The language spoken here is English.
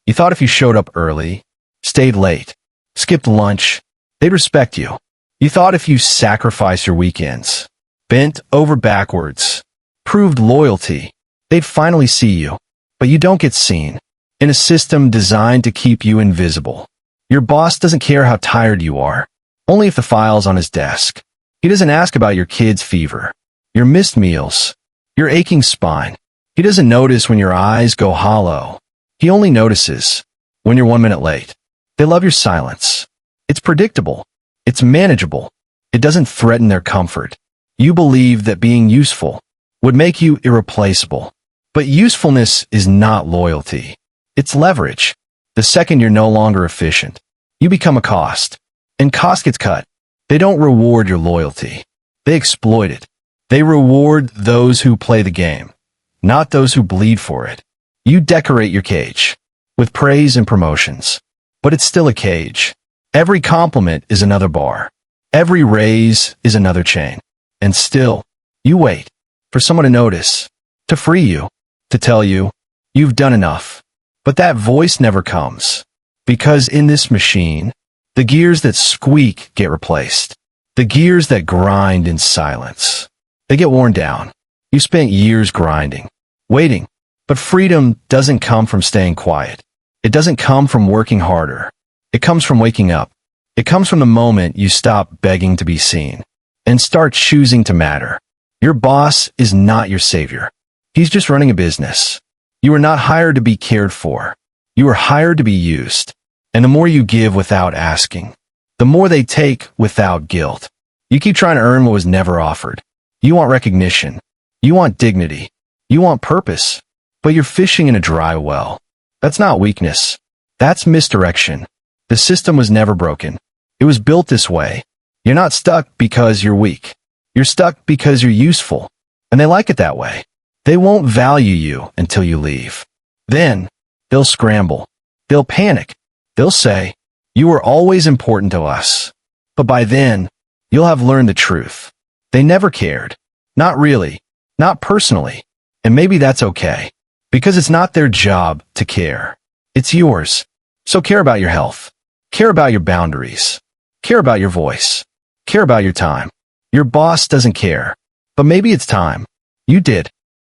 You thought if you showed up early, stayed late, skipped lunch, they'd respect you. You thought if you sacrificed your weekends, bent over backwards, proved loyalty, they'd finally see you. But you don't get seen. In a system designed to keep you invisible. Your boss doesn't care how tired you are, only if the file's on his desk. He doesn't ask about your kid's fever, your missed meals, your aching spine. He doesn't notice when your eyes go hollow. He only notices when you're 1 minute late. They love your silence. It's predictable. It's manageable. It doesn't threaten their comfort. You believe that being useful would make you irreplaceable. But usefulness is not loyalty. It's leverage. The second you're no longer efficient, you become a cost. And cost gets cut. They don't reward your loyalty. They exploit it. They reward those who play the game, not those who bleed for it. You decorate your cage with praise and promotions, but it's still a cage. Every compliment is another bar. Every raise is another chain. And still, you wait for someone to notice, to free you, to tell you, you've done enough. But that voice never comes. Because in this machine, the gears that squeak get replaced. The gears that grind in silence. They get worn down. You spent years grinding, waiting. But freedom doesn't come from staying quiet. It doesn't come from working harder. It comes from waking up. It comes from the moment you stop begging to be seen and start choosing to matter. Your boss is not your savior. He's just running a business. You are not hired to be cared for. You are hired to be used. And the more you give without asking, the more they take without guilt. You keep trying to earn what was never offered. You want recognition. You want dignity. You want purpose. But you're fishing in a dry well. That's not weakness. That's misdirection. The system was never broken. It was built this way. You're not stuck because you're weak. You're stuck because you're useful. And they like it that way. They won't value you until you leave. Then, they'll scramble. They'll panic. They'll say, you were always important to us. But by then, you'll have learned the truth. They never cared. Not really. Not personally. And maybe that's okay. Because it's not their job to care. It's yours. So care about your health. Care about your boundaries. Care about your voice. Care about your time. Your boss doesn't care. But maybe it's time. You did.